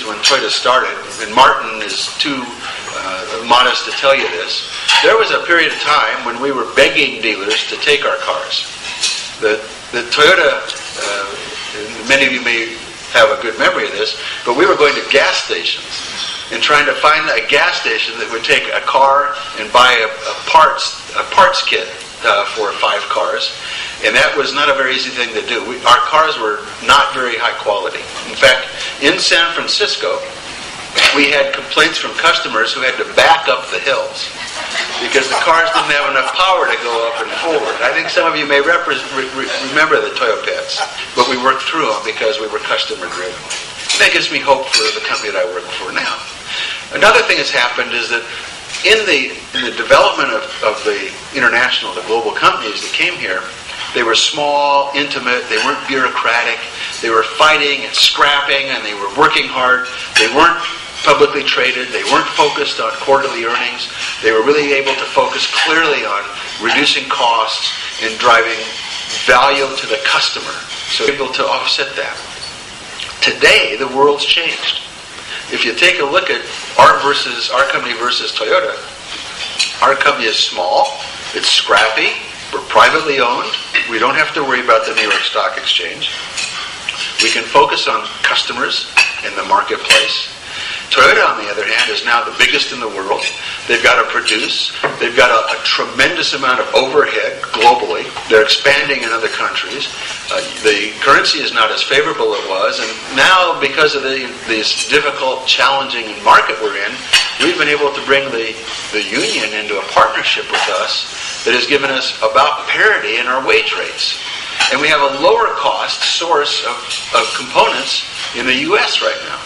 when Toyota started, and Martin is too modest to tell you this, there was a period of time when we were begging dealers to take our cars. The Toyota, many of you may have a good memory of this, but we were going to gas stations and trying to find a gas station that would take a car and buy a parts kit for 5 cars. And that was not a very easy thing to do. Our cars were not very high quality. In fact, in San Francisco, we had complaints from customers who had to back up the hills because the cars didn't have enough power to go up and forward. I think some of you may remember the Toyopets, but we worked through them because we were customer driven. That gives me hope for the company that I work for now. Another thing that's happened is that in the development of the international, the global companies that came here, they were small, intimate, they weren't bureaucratic, they were fighting and scrapping, and they were working hard. They weren't publicly traded, they weren't focused on quarterly earnings. They were really able to focus clearly on reducing costs and driving value to the customer, so able to offset that. Today, the world's changed. If you take a look at our company versus Toyota, our company is small, it's scrappy, we're privately owned, we don't have to worry about the New York Stock Exchange. We can focus on customers in the marketplace. Toyota, on the other hand, is now the biggest in the world. They've got to produce. They've got a tremendous amount of overhead globally. They're expanding in other countries. The currency is not as favorable as it was. And now, because of this difficult, challenging market we're in, we've been able to bring the union into a partnership with us that has given us about parity in our wage rates. And we have a lower cost source of components in the U.S. right now.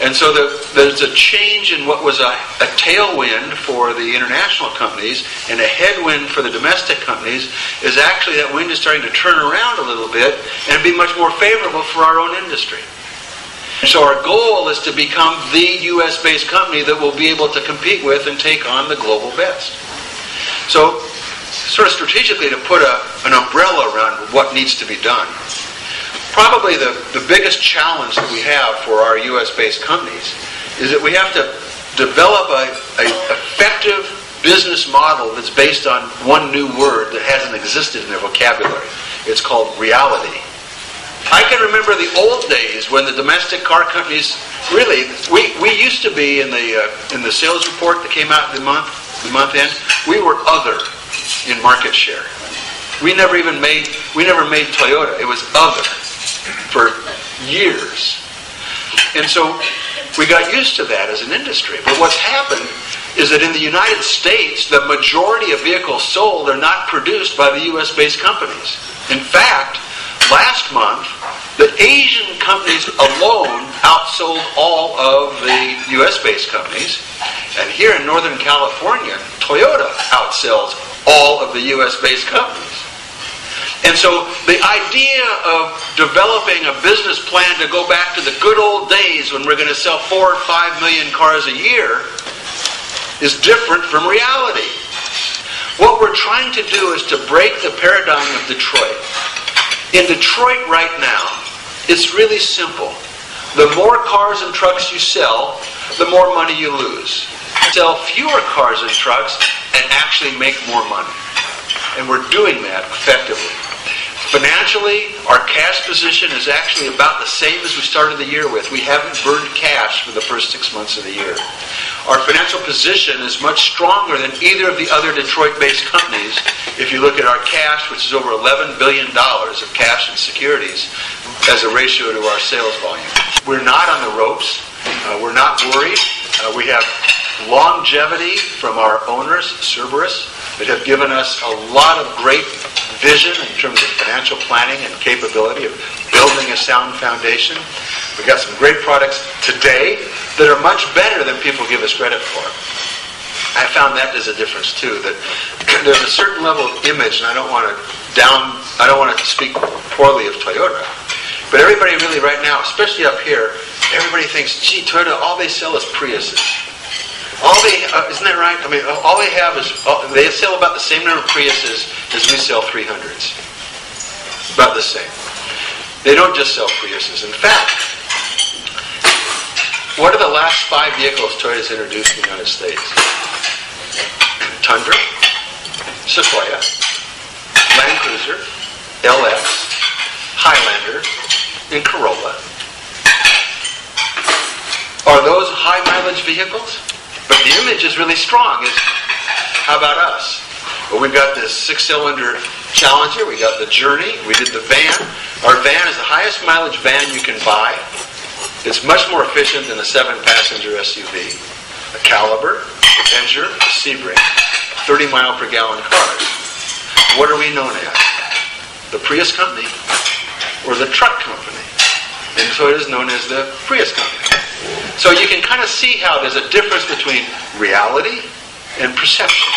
And so there's a change in what was a tailwind for the international companies and a headwind for the domestic companies is actually that wind is starting to turn around a little bit and be much more favorable for our own industry. So our goal is to become the U.S.-based company that will be able to compete with and take on the global best. So sort of strategically to put an umbrella around what needs to be done. Probably the biggest challenge that we have for our U.S.-based companies is that we have to develop an effective business model that's based on one new word that hasn't existed in their vocabulary. It's called reality. I can remember the old days when the domestic car companies really, we used to be in the sales report that came out the month end, we were other in market share. We never made Toyota. It was other for years. And so we got used to that as an industry. But what's happened is that in the United States, the majority of vehicles sold are not produced by the U.S.-based companies. In fact, last month, the Asian companies alone outsold all of the U.S.-based companies. And here in Northern California, Toyota outsells all of the U.S.-based companies. And so the idea of developing a business plan to go back to the good old days when we're going to sell 4 or 5 million cars a year is different from reality. What we're trying to do is to break the paradigm of Detroit. In Detroit right now, it's really simple. The more cars and trucks you sell, the more money you lose. Sell fewer cars and trucks and actually make more money. And we're doing that effectively. Financially, our cash position is actually about the same as we started the year with. We haven't burned cash for the first 6 months of the year. Our financial position is much stronger than either of the other Detroit-based companies. If you look at our cash, which is over $11 billion of cash and securities as a ratio to our sales volume. We're not on the ropes. We're not worried. We have longevity from our owners, Cerberus, that have given us a lot of great vision in terms of financial planning and capability of building a sound foundation. We've got some great products today that are much better than people give us credit for. I found that there's a difference too, that there's a certain level of image, and I don't want to speak poorly of Toyota, but everybody really right now, especially up here, everybody thinks, gee, Toyota, all they sell is Priuses. Isn't that right? I mean, all they have is, they sell about the same number of Priuses as we sell 300s. About the same. They don't just sell Priuses. In fact, What are the last 5 vehicles Toyota's introduced in the United States? Tundra, Sequoia, Land Cruiser, LX, Highlander, and Corolla. Are those high mileage vehicles? But the image is really strong. How about us? Well, we've got this 6-cylinder Challenger. We got the Journey. We did the van. Our van is the highest mileage van you can buy. It's much more efficient than a 7-passenger SUV. A Caliber, a Avenger, a Sebring, 30 mile per gallon cars. What are we known as? The Prius company or the truck company? And Toyota is known as the Prius company. So you can kind of see how there's a difference between reality and perception.